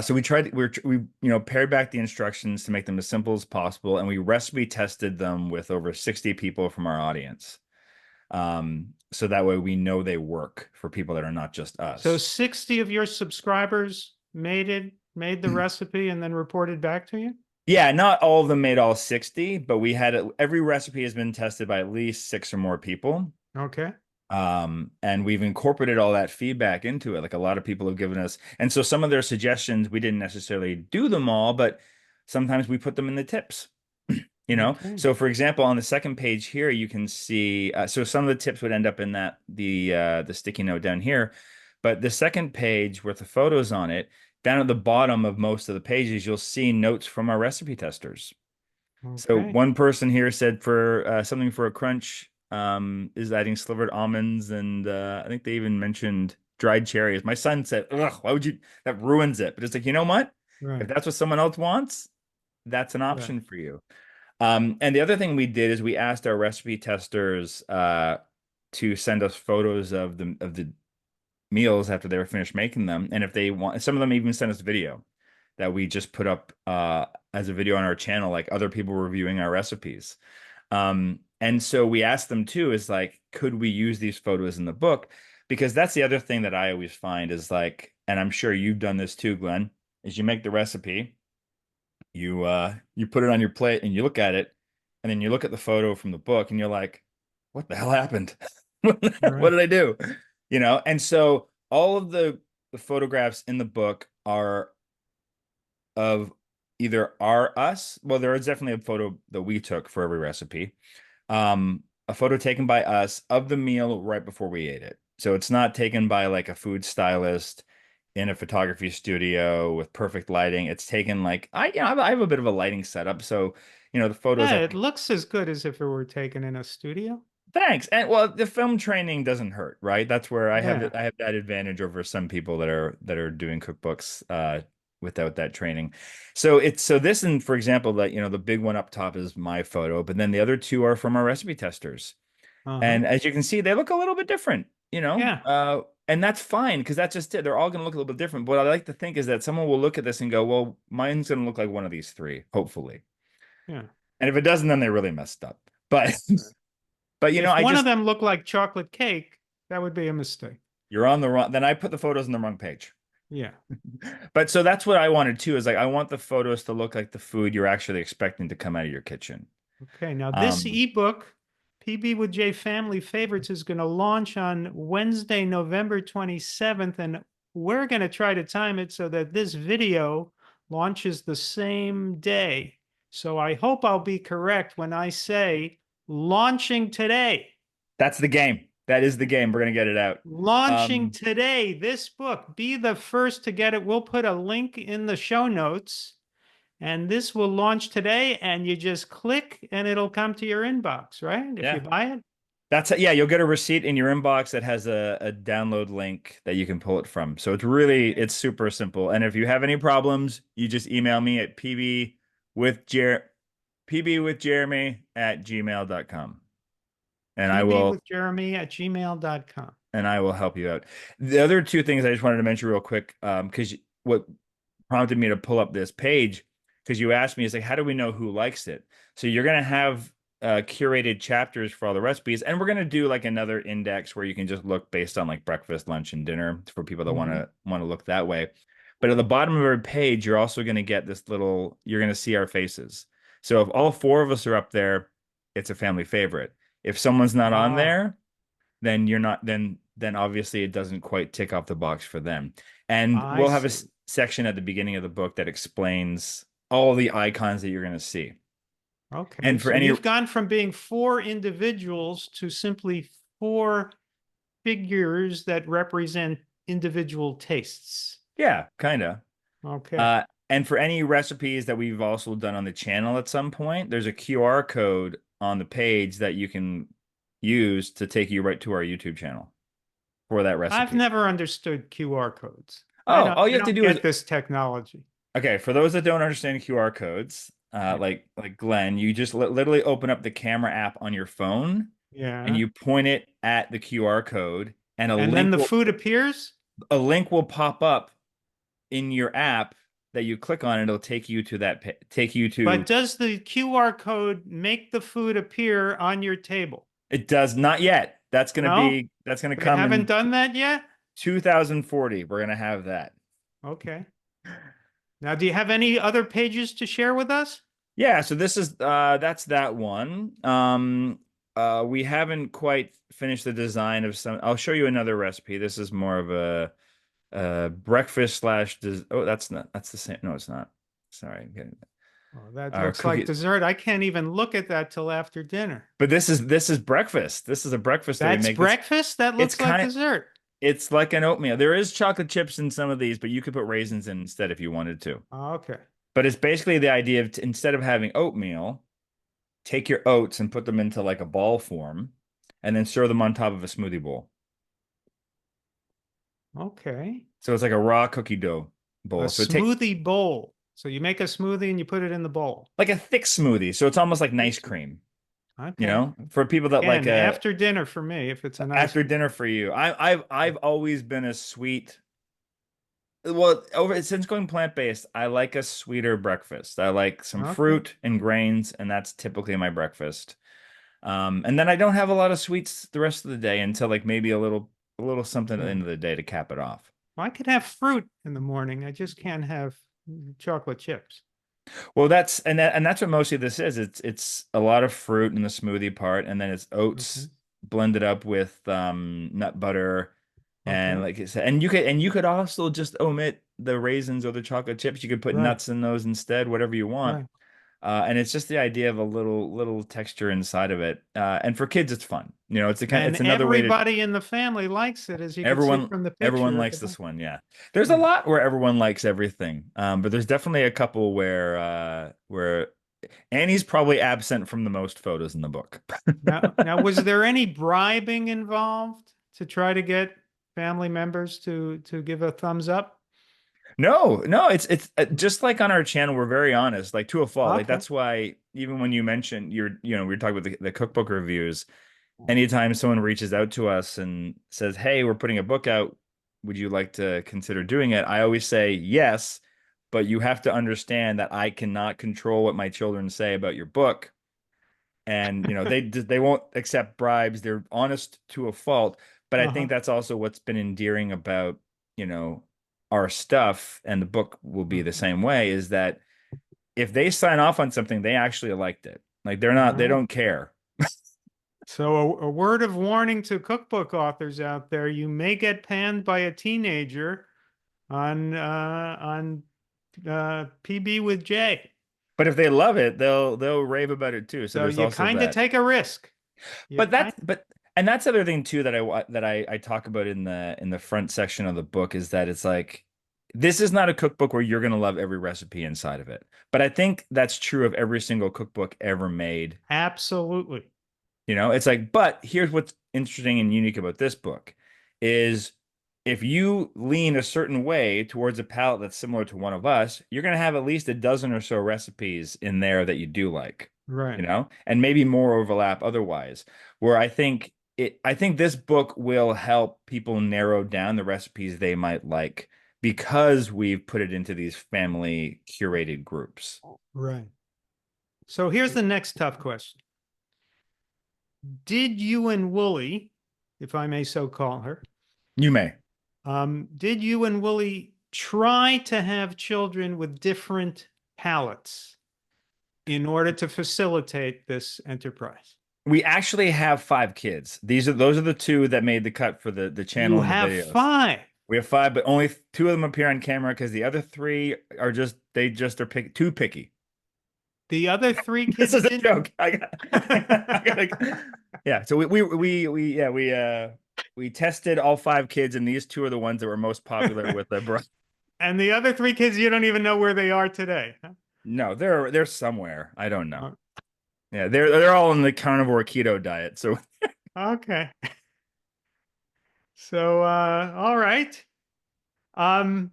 S2: So we tried, we, you know, pared back the instructions to make them as simple as possible. And we recipe tested them with over 60 people from our audience. So that way we know they work for people that are not just
S1: So
S2: us.
S1: 60 of your subscribers made the recipe and then reported back to you?
S2: Yeah, not all of them made all 60, but we had every recipe has been tested by at least six or more people.
S1: Okay.
S2: And we've incorporated all that feedback into it. Like a lot of people have given us, and so some of their suggestions, we didn't necessarily do them all, but sometimes we put them in the tips, you know?
S1: Okay.
S2: So for example, on the second page here, you can see, so some of the tips would end up in that, the sticky note down here, but the second page with the photos on it, down at the bottom of most of the pages, you'll see notes from our recipe testers. So
S1: Okay.
S2: one person here said for something for a crunch is adding slivered almonds, and I think they even mentioned dried cherries. My son said, "Ugh, why would you? That ruins it." But it's like, you know what? If
S1: Right.
S2: that's what someone else wants, that's an
S1: Right.
S2: option for you. And the other thing we did is we asked our recipe testers to send us photos of the meals after they were finished making them, and if they want, some of them even sent us video that we just put up as a video on our channel, like other people reviewing our recipes. And so we asked them too, is like, could we use these photos in the book? Because that's the other thing that I always find is like, and I'm sure you've done this too, Glenn, is you make the recipe, you put it on your plate and you look at it, and then you look at the photo from the book and you're like, what the hell happened? What
S1: Right.
S2: did I do? You know, and so all of the photographs in the book are of either our us. Well, there is definitely a photo that we took for every recipe. A photo taken by us of the meal right before we ate it. So it's not taken by like a food stylist in a photography studio with perfect lighting. It's taken like I have a bit of a lighting setup. So, you know, the photos
S1: Yeah,
S2: I
S1: it
S2: think
S1: looks as good as if it were taken in a studio.
S2: thanks. And well, the film training doesn't hurt, right? That's where
S1: Yeah.
S2: I have that advantage over some people that are doing cookbooks without that training. So it's so this and for example, that you know, the big one up top is my photo, but then the other two are from our recipe testers.
S1: Uh-huh.
S2: And as you can see, they look a little bit different, you know?
S1: Yeah.
S2: And that's fine because that's just it. They're all going to look a little bit different. What I like to think is that someone will look at this and go, well, mine's going to look like one of these three, hopefully.
S1: Yeah.
S2: And if it doesn't, then they really messed up. But but you know,
S1: If
S2: I
S1: one of
S2: just
S1: them looked like chocolate cake, that would be a mistake.
S2: you're on the wrong, then I put the photos on the wrong page.
S1: Yeah.
S2: But so that's what I wanted too, is like I want the photos to look like the food you're actually expecting to come out of your kitchen.
S1: Okay. Now, this
S2: Um,
S1: ebook, PB with J Family Favorites, is going to launch on Wednesday, November 27th. And we're going to try to time it so that this video launches the same day. So I hope I'll be correct when I say launching today.
S2: that's the game. That is the game. We're gonna get it out.
S1: Launching
S2: Um,
S1: today, this book. Be the first to get it. We'll put a link in the show notes, and this will launch today. And you just click, and it'll come to your inbox, right? If you
S2: yeah.
S1: buy it.
S2: That's yeah, you'll get a receipt in your inbox that has a download link that you can pull it from. So it's super simple. And if you have any problems, you just email me at pbwithjeremy@gmail.com. And I
S1: PB
S2: will
S1: with Jeremy at gmail.com.
S2: help you out. The other two things I just wanted to mention real quick, because what prompted me to pull up this page, because you asked me, is like, how do we know who likes it? So you're gonna have curated chapters for all the recipes, and we're gonna do like another index where you can just look based on like breakfast, lunch, and dinner for people that
S1: Mhm.
S2: want to look that way. But at the bottom of our page, you're also gonna get this little, you're gonna see our faces. So if all four of us are up there, it's a family favorite. If someone's not on
S1: Ah,
S2: there, then you're not then obviously it doesn't quite tick off the box for them. And
S1: I
S2: we'll have a
S1: see.
S2: section at the beginning of the book that explains all the icons that you're going to see.
S1: Okay.
S2: And for
S1: So
S2: any
S1: you've gone from being four individuals to simply four figures that represent individual tastes.
S2: yeah, kind of.
S1: Okay.
S2: And for any recipes that we've also done on the channel at some point, there's a QR code on the page that you can use to take you right to our YouTube channel for that
S1: I've
S2: recipe.
S1: never understood QR codes.
S2: Oh, all
S1: I
S2: you have to
S1: don't
S2: do is
S1: get this technology.
S2: Okay, for those that don't understand QR codes,
S1: Yeah.
S2: like Glenn, you just literally open up the camera app on your phone and
S1: Yeah.
S2: you point it at the QR code, and
S1: And then the food appears.
S2: a link will pop up in your app that you click on, and it'll take you to take you
S1: But
S2: to.
S1: does the QR code make the food appear on your table?
S2: It does not yet.
S1: No?
S2: That's gonna
S1: They
S2: come
S1: haven't
S2: in
S1: done that yet?
S2: 2040. We're gonna have that.
S1: Okay. Now, do you have any other pages to share with us?
S2: Yeah, so this is that's that one. We haven't quite finished the design of some. I'll show you another recipe. This is more of a breakfast slash oh, that's the same. No, it's not. Sorry, I'm getting
S1: Oh, that
S2: our
S1: looks like
S2: cookie.
S1: dessert. I can't even look at that till after dinner.
S2: But this is breakfast. This is a breakfast that we
S1: That's
S2: make. This
S1: breakfast? That
S2: it's
S1: looks like
S2: kind of
S1: dessert.
S2: it's like an oatmeal. There is chocolate chips in some of these, but you could put raisins in instead if you wanted to.
S1: Okay.
S2: But it's basically the idea of instead of having oatmeal, take your oats and put them into like a ball form, and then serve them on top of a smoothie bowl.
S1: Okay.
S2: So it's like a raw cookie dough
S1: A
S2: bowl. So take
S1: smoothie bowl. So you make a smoothie and you put it in the bowl.
S2: like a thick smoothie. So it's almost like nice
S1: Thanks.
S2: cream,
S1: Okay.
S2: for people that like
S1: Again,
S2: a
S1: after dinner for me, if it's a nice
S2: after
S1: one.
S2: dinner for you. I've always been a sweet. Well, over since going plant-based, I like a sweeter breakfast. I like some
S1: Okay.
S2: fruit and grains, and that's typically my breakfast. And then I don't have a lot of sweets the rest of the day until like maybe a little something at the
S1: Yeah.
S2: end of the day to cap it off.
S1: Well, I could have fruit in the morning. I just can't have chocolate chips.
S2: Well, that's what mostly this is. It's a lot of fruit in the smoothie part, and then it's
S1: Okay.
S2: oats blended up with nut butter, and
S1: Okay.
S2: like I said, and you could also just omit the raisins or the chocolate chips. You could put
S1: Right.
S2: nuts in those instead, whatever you want.
S1: Right.
S2: And it's just the idea of a little texture inside of it. And for kids, it's fun.
S1: And
S2: It's another way to
S1: everybody in the family likes it, as you can see
S2: everyone
S1: from the
S2: everyone
S1: picture at the
S2: likes
S1: back.
S2: this one. Yeah. There's a
S1: Yeah.
S2: lot where everyone likes everything. But there's definitely a couple where Annie's probably absent from the most photos in the book.
S1: Now, was there any bribing involved to try to get family members to give a thumbs up?
S2: No, no, it's just like on our channel, we're very honest, like to a fault. Like
S1: Okay.
S2: that's why even when you mentioned we were talking about the cookbook reviews, anytime someone reaches out to us and says, "Hey, we're putting a book out. Would you like to consider doing it?" I always say yes, but you have to understand that I cannot control what my children say about your book. And they won't accept bribes. They're honest to a fault. But I think
S1: Uh-huh.
S2: that's also what's been endearing about, you know, our stuff, and the book will be the
S1: Okay.
S2: same way, is that if they sign off on something, they actually liked it. Like
S1: All
S2: they
S1: right.
S2: don't care.
S1: So a word of warning to cookbook authors out there, you may get panned by a teenager on PB with J.
S2: But if they love it, they'll rave about it too. So
S1: So
S2: there's
S1: you
S2: also
S1: kind of
S2: that.
S1: take a risk. You
S2: But
S1: kind
S2: that's but and that's the other thing too that I talk about in the front section of the book, is that it's like this is not a cookbook where you're gonna love every recipe inside of it. But I think that's true of every single cookbook ever made.
S1: absolutely.
S2: It's like, but here's what's interesting and unique about this book is if you lean a certain way towards a palate that's similar to one of us, you're going to have at least a dozen or so recipes in there that you do like,
S1: Right.
S2: and maybe more overlap otherwise. Where I think this book will help people narrow down the recipes they might like because we've put it into these family curated groups.
S1: Right. So here's the next tough question. Did you and Wooly, if I may so call her,
S2: You may.
S1: did you and Wooly try to have children with different palates in order to facilitate this enterprise?
S2: We actually have 5 kids. Those are the two that made the cut for the channel
S1: You
S2: and the
S1: have
S2: videos.
S1: five.
S2: We have 5, but only 2 of them appear on camera because the other 3 are too picky.
S1: The other three
S2: This
S1: kids
S2: is a
S1: didn't.
S2: joke. I gotta, yeah. So we tested all 5 kids, and these 2 are the ones that were most popular with the bro.
S1: And the other three kids, you don't even know where they are today.
S2: No, they're somewhere. I don't know.
S1: Huh?
S2: Yeah, they're all on the carnivore keto diet. So
S1: Okay. So, all right. Um,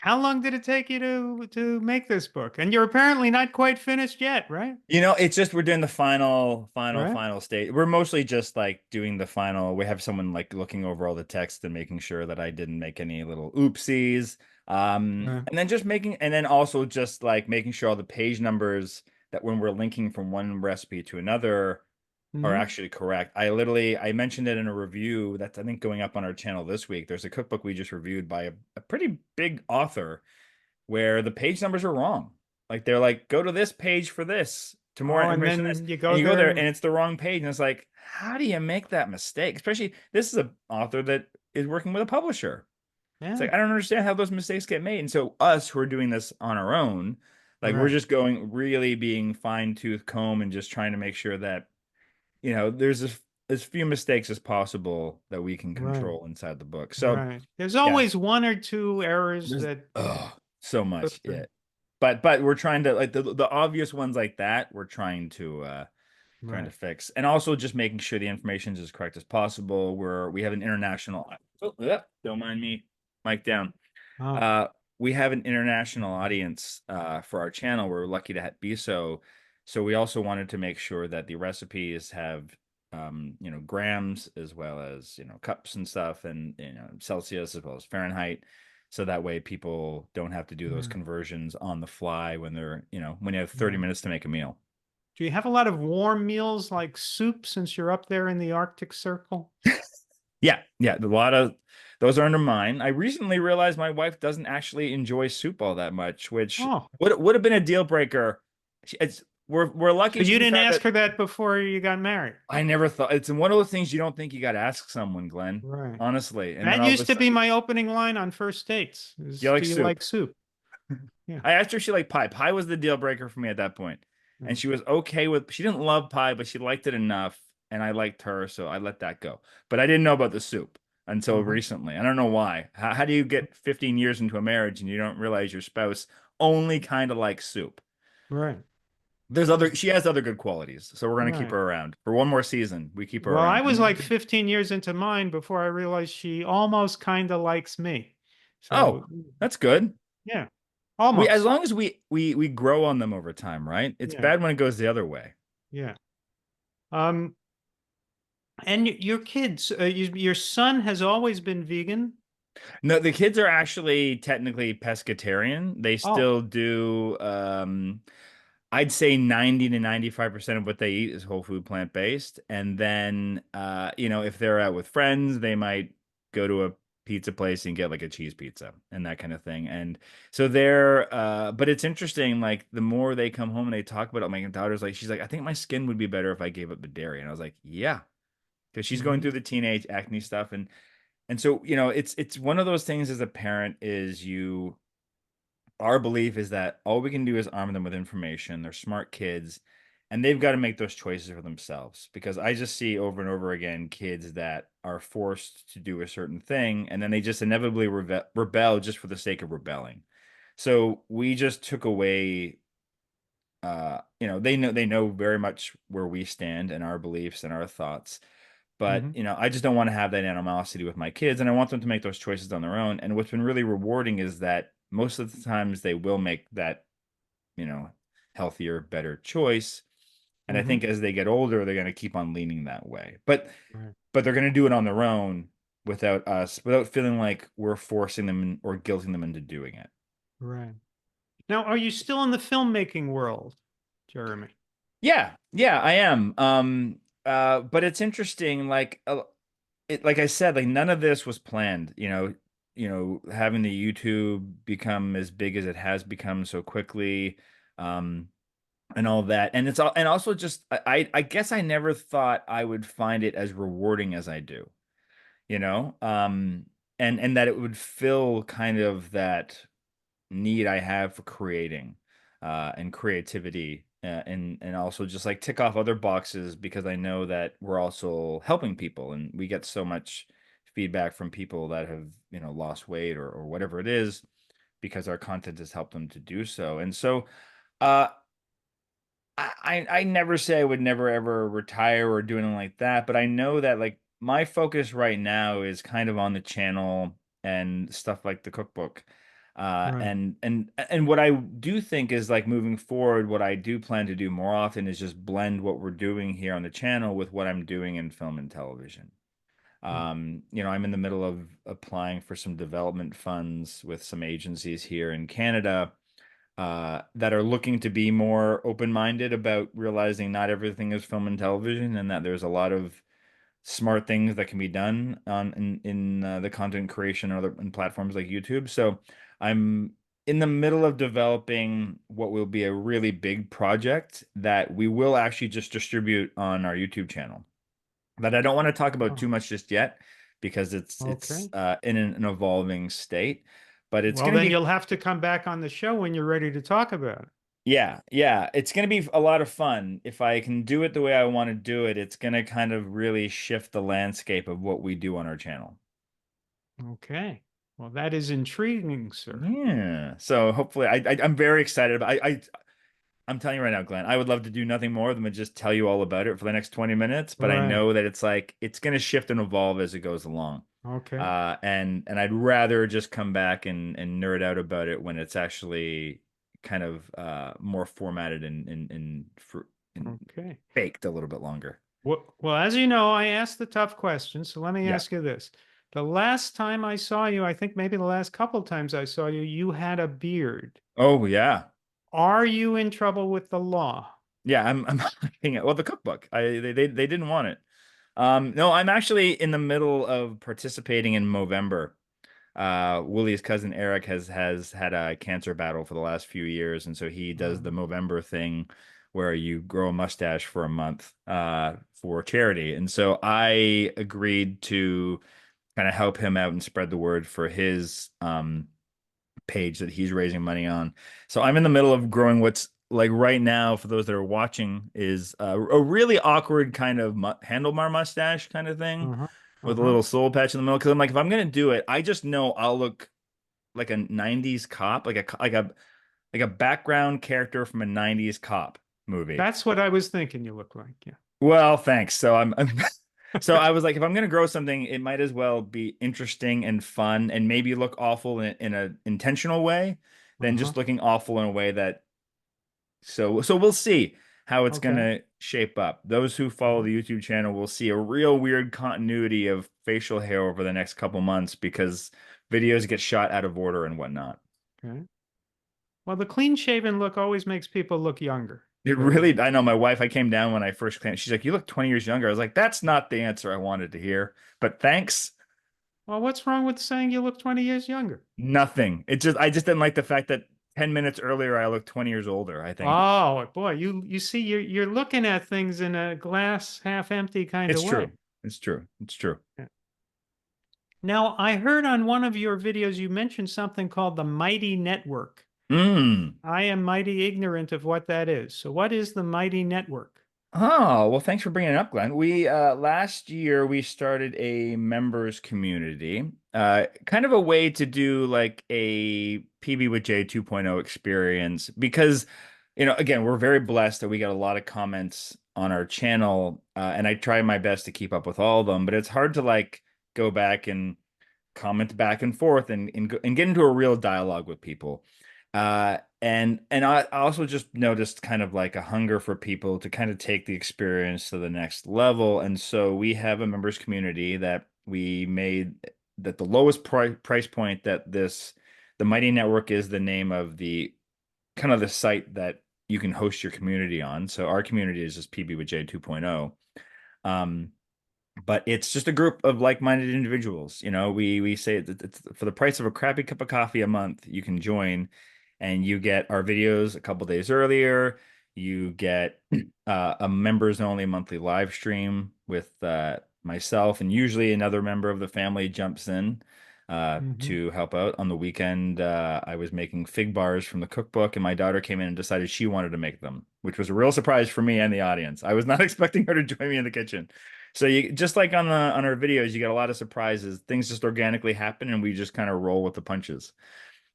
S1: How long did it take you to make this book? And you're apparently not quite finished yet, right?
S2: It's just we're doing the
S1: Right?
S2: final stage. We're mostly just like doing the final. We have someone like looking over all the text and making sure that I didn't make any little oopsies.
S1: Right.
S2: And then just making, and then also just like making sure all the page numbers that when we're linking from one recipe to another are
S1: Hmm.
S2: actually correct. I mentioned it in a review that's I think going up on our channel this week. There's a cookbook we just reviewed by a pretty big author where the page numbers are wrong. Like they're like, go to this page for this, to more
S1: Oh, and
S2: information on this.
S1: then you
S2: And
S1: go
S2: you go
S1: there
S2: there and
S1: and
S2: it's the wrong page. And it's like, how do you make that mistake? Especially this is an author that is working with a publisher. It's
S1: yeah,
S2: like, I don't understand how those mistakes get made. And so us who are doing this on our own, like we're
S1: right,
S2: just going really being fine tooth comb and just trying to make sure that, there's as few mistakes as possible that we can
S1: right,
S2: control inside the book. So
S1: right. There's
S2: yeah,
S1: always one or two errors
S2: there's
S1: that
S2: so
S1: slip
S2: much.
S1: through.
S2: Yeah. But we're trying to like the obvious ones like that, we're trying to
S1: Right.
S2: fix. And also just making sure the information is as correct as possible. We have an international don't mind me, mic down.
S1: Oh,
S2: Uh we have an international audience for our channel. We're lucky to be so. So we also wanted to make sure that the recipes have grams as well as cups and stuff, and Celsius as well as Fahrenheit, so that way people don't have to do those
S1: right,
S2: conversions on the fly when when you have 30
S1: right.
S2: minutes to make a meal.
S1: Do you have a lot of warm meals like soup since you're up there in the Arctic Circle?
S2: Yeah, a lot of those are under mine. I recently realized my wife doesn't actually enjoy soup all that much, which
S1: Oh,
S2: would have been a deal breaker. We're
S1: so
S2: lucky
S1: you
S2: we
S1: didn't
S2: found
S1: ask
S2: that.
S1: her that before you got married?
S2: I never thought it's one of those things you don't think you got to ask someone, Glenn,
S1: Right.
S2: honestly. And then
S1: That
S2: all of a
S1: used to
S2: sudden,
S1: be my opening line on first dates
S2: you
S1: is,
S2: like
S1: do you
S2: soup.
S1: like soup? Yeah.
S2: I asked her if she liked pie. Pie was the deal breaker for me at that point. And
S1: Right.
S2: she was okay with, she didn't love pie, but she liked it enough. And I liked her, so I let that go. But I didn't know about the soup until
S1: Uh-huh.
S2: recently. I don't know why. How do you get 15 years into a marriage and you don't realize your spouse only kind of likes soup?
S1: Right.
S2: She has other good qualities. So we're going to keep
S1: Right.
S2: her around for one more season. We keep her
S1: Well, I
S2: around.
S1: was like 15 years into mine before I realized she almost kind of likes me.
S2: Oh,
S1: So,
S2: that's good.
S1: yeah,
S2: As
S1: almost.
S2: long as we grow on them over time, right? It's
S1: Yeah.
S2: bad when it goes the other way.
S1: Yeah. Um, and your kids, your son has always been vegan.
S2: No, the kids are actually technically pescatarian. They
S1: Oh,
S2: still do I'd say 90 to 95% of what they eat is whole food plant-based. And then if they're out with friends, they might go to a pizza place and get like a cheese pizza and that kind of thing. And so but it's interesting, like the more they come home and they talk about it, my daughter's like, she's like, I think my skin would be better if I gave up the dairy. And I was like, yeah, because she's going
S1: hmm,
S2: through the teenage acne stuff. And so, it's one of those things as a parent is our belief is that all we can do is arm them with information. They're smart kids and they've got to make those choices for themselves because I just see over and over again kids that are forced to do a certain thing and then they just inevitably rebel just for the sake of rebelling. So we just took away they know very much where we stand and our beliefs and our thoughts, but
S1: hmm,
S2: I just don't want to have that animosity with my kids, and I want them to make those choices on their own. And what's been really rewarding is that most of the times they will make that you know healthier, better choice. And I
S1: hmm.
S2: think as they get older, they're going to keep on leaning that way.
S1: Right.
S2: But they're going to do it on their own without us, without feeling like we're forcing them or guilting them into doing it.
S1: Right. Now, are you still in the filmmaking world, Jeremy?
S2: Yeah, I am. But it's interesting, like I said, like none of this was planned, having the YouTube become as big as it has become so quickly, um, and all that. And it's all, and also just, I guess I never thought I would find it as rewarding as I do, you know, um, and that it would fill kind of that need I have for creating and creativity and also just like tick off other boxes because I know that we're also helping people and we get so much feedback from people that have lost weight or whatever it is because our content has helped them to do so. And so uh I never say I would never ever retire or do anything like that, but I know that like my focus right now is kind of on the channel and stuff like the cookbook.
S1: Right.
S2: And what I do think is like moving forward, what I do plan to do more often is just blend what we're doing here on the channel with what I'm doing in film and television.
S1: Mm.
S2: I'm in the middle of applying for some development funds with some agencies here in Canada that are looking to be more open-minded about realizing not everything is film and television, and that there's a lot of smart things that can be done on in the content creation or in platforms like YouTube. So I'm in the middle of developing what will be a really big project that we will actually just distribute on our YouTube channel that I don't want to talk about too
S1: Oh,
S2: much just yet because it's
S1: okay.
S2: in an evolving state. But it's
S1: Well,
S2: going to
S1: then
S2: be
S1: you'll have to come back on the show when you're ready to talk about
S2: yeah, it's going to be a lot of fun. If I can do it the way I want to do it, it's going to kind of really shift the landscape of what we do on our channel.
S1: it. Okay. Well, that is intriguing, sir.
S2: Yeah. So hopefully I'm very excited about I'm telling you right now, Glenn, I would love to do nothing more than to just tell you all about it for the next 20 minutes, but I
S1: Right.
S2: know that it's like it's going to shift and evolve as it goes along.
S1: Okay.
S2: And I'd rather just come back and nerd out about it when it's actually kind of more formatted and
S1: Okay.
S2: baked a little bit longer.
S1: Well, as you know, I asked the tough questions. So let me
S2: Yeah.
S1: ask you this. The last time I saw you, I think maybe the last couple times I saw you, you had a beard.
S2: Oh yeah.
S1: Are you in trouble with the law?
S2: Yeah, I'm looking at well the cookbook. They didn't want it. No, I'm actually in the middle of participating in Movember. Woolie's cousin Eric has had a cancer battle for the last few years, and so he does the
S1: Uh,
S2: Movember thing where you grow a mustache for a month for charity. And so I agreed to kind of help him out and spread the word for his page that he's raising money on. So I'm in the middle of growing what's like right now, for those that are watching, is a really awkward kind of mu handlebar mustache kind of thing
S1: uh-huh.
S2: with a
S1: Uh-huh.
S2: little soul patch in the middle. Because I'm like, if I'm gonna do it, I just know I'll look like a '90s cop, like a background character from a '90s cop movie.
S1: That's what I was thinking you look like. Yeah.
S2: Well, thanks. So I'm so I was like, if I'm gonna grow something, it might as well be interesting and fun and maybe look awful in a intentional way than
S1: Uh-huh.
S2: just looking awful in a way that so we'll see how it's
S1: Okay.
S2: gonna shape up. Those who follow
S1: Uh-huh.
S2: the YouTube channel will see a real weird continuity of facial hair over the next couple months because videos get shot out of order and whatnot.
S1: Okay. Well, the clean shaven look always makes people look younger.
S2: It
S1: So,
S2: really, I know my wife, I came down when I first came. She's like, you look 20 years younger. I was like, that's not the answer I wanted to hear, but thanks.
S1: well, what's wrong with saying you look 20 years younger?
S2: Nothing. I just didn't like the fact that 10 minutes earlier I looked 20 years older, I think.
S1: Oh, boy, you see you're looking at things in a glass half empty kind
S2: It's
S1: of way.
S2: true. It's true. It's true.
S1: Yeah. Now, I heard on one of your videos you mentioned something called the Mighty Network.
S2: Mm.
S1: I am mighty ignorant of what that is. So what is the Mighty Network?
S2: Oh, well, thanks for bringing it up, Glenn. We last year we started a members community, kind of a way to do like a PB with J 2.0 experience because, again, we're very blessed that we got a lot of comments on our channel, and I try my best to keep up with all of them, but it's hard to like go back and comment back and forth and get into a real dialogue with people. And I also just noticed kind of like a hunger for people to kind of take the experience to the next level. And so we have a members community that we made that the lowest price point that the Mighty Network is the name of the kind of the site that you can host your community on. So our community is just PB with J 2.0. Um, but it's just a group of like-minded individuals. We say it's for the price of a crappy cup of coffee a month, you can join and you get our videos a couple days earlier. You get a members only monthly live stream with myself, and usually another member of the family jumps in
S1: Hmm.
S2: to help out. On the weekend, I was making fig bars from the cookbook, and my daughter came in and decided she wanted to make them, which was a real surprise for me and the audience. I was not expecting her to join me in the kitchen. So you just like on our videos, you get a lot of surprises. Things just organically happen, and we just kind of roll with the punches.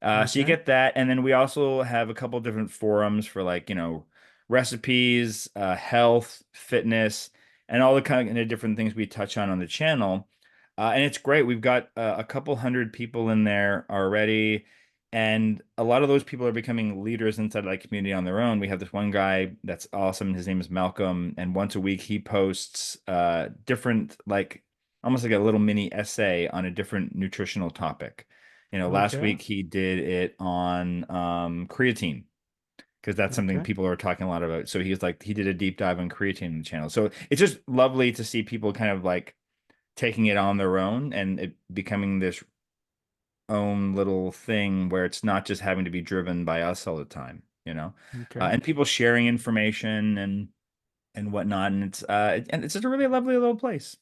S2: So you
S1: Okay.
S2: get that, and then we also have a couple different forums for like recipes, health, fitness, and all the kind of different things we touch on the channel. And it's great. We've got a couple hundred people in there already. And a lot of those people are becoming leaders inside that community on their own. We have this one guy that's awesome. His name is Malcolm, and once a week he posts different, like almost like a little mini essay on a different nutritional topic. Last
S1: Okay.
S2: week he did it on creatine because that's something
S1: Okay.
S2: people are talking a lot about. So he did a deep dive on creatine on the channel. So it's just lovely to see people kind of like taking it on their own and it becoming this own little thing where it's not just having to be driven by us all the time.
S1: Okay.
S2: And people sharing information and whatnot. And it's just a really lovely little place.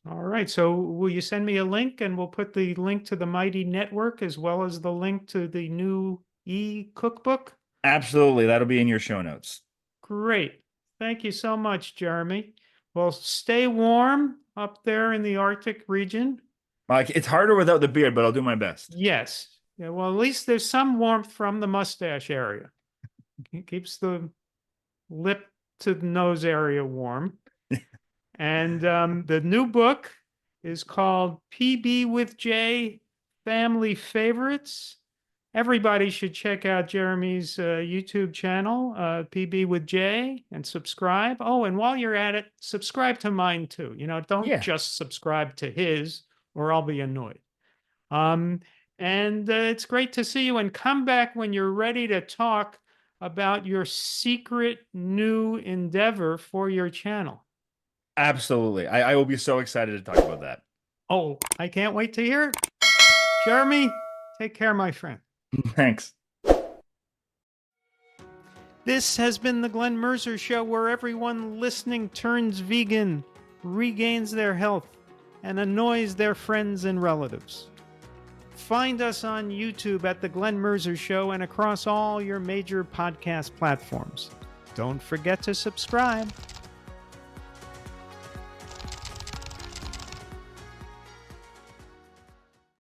S1: All right. So will you send me a link and we'll put the link to the Mighty Network as well as the link to the new e-cookbook?
S2: Absolutely. That'll be in your show notes.
S1: Great. Thank you so much, Jeremy. Well, stay warm up there in the Arctic region.
S2: Like it's harder without the beard, but I'll do my best.
S1: Yes. Yeah, well, at least there's some warmth from the mustache area. It keeps the lip to the nose area warm. And the new book is called PB with J Family Favorites. Everybody should check out Jeremy's YouTube channel, PB with J, and subscribe. Oh, and while you're at it, subscribe to mine too. Don't
S2: Yeah,
S1: just subscribe to his, or I'll be annoyed. Um, and it's great to see you. And come back when you're ready to talk about your secret new endeavor for your channel.
S2: absolutely. I will be so excited to talk about that.
S1: Oh, I can't wait to hear it. Jeremy, take care, my friend.
S2: Thanks.
S1: This has been the Glenn Mercer Show, where everyone listening turns vegan, regains their health, and annoys their friends and relatives. Find us on YouTube at The Glenn Mercer Show and across all your major podcast platforms. Don't forget to subscribe.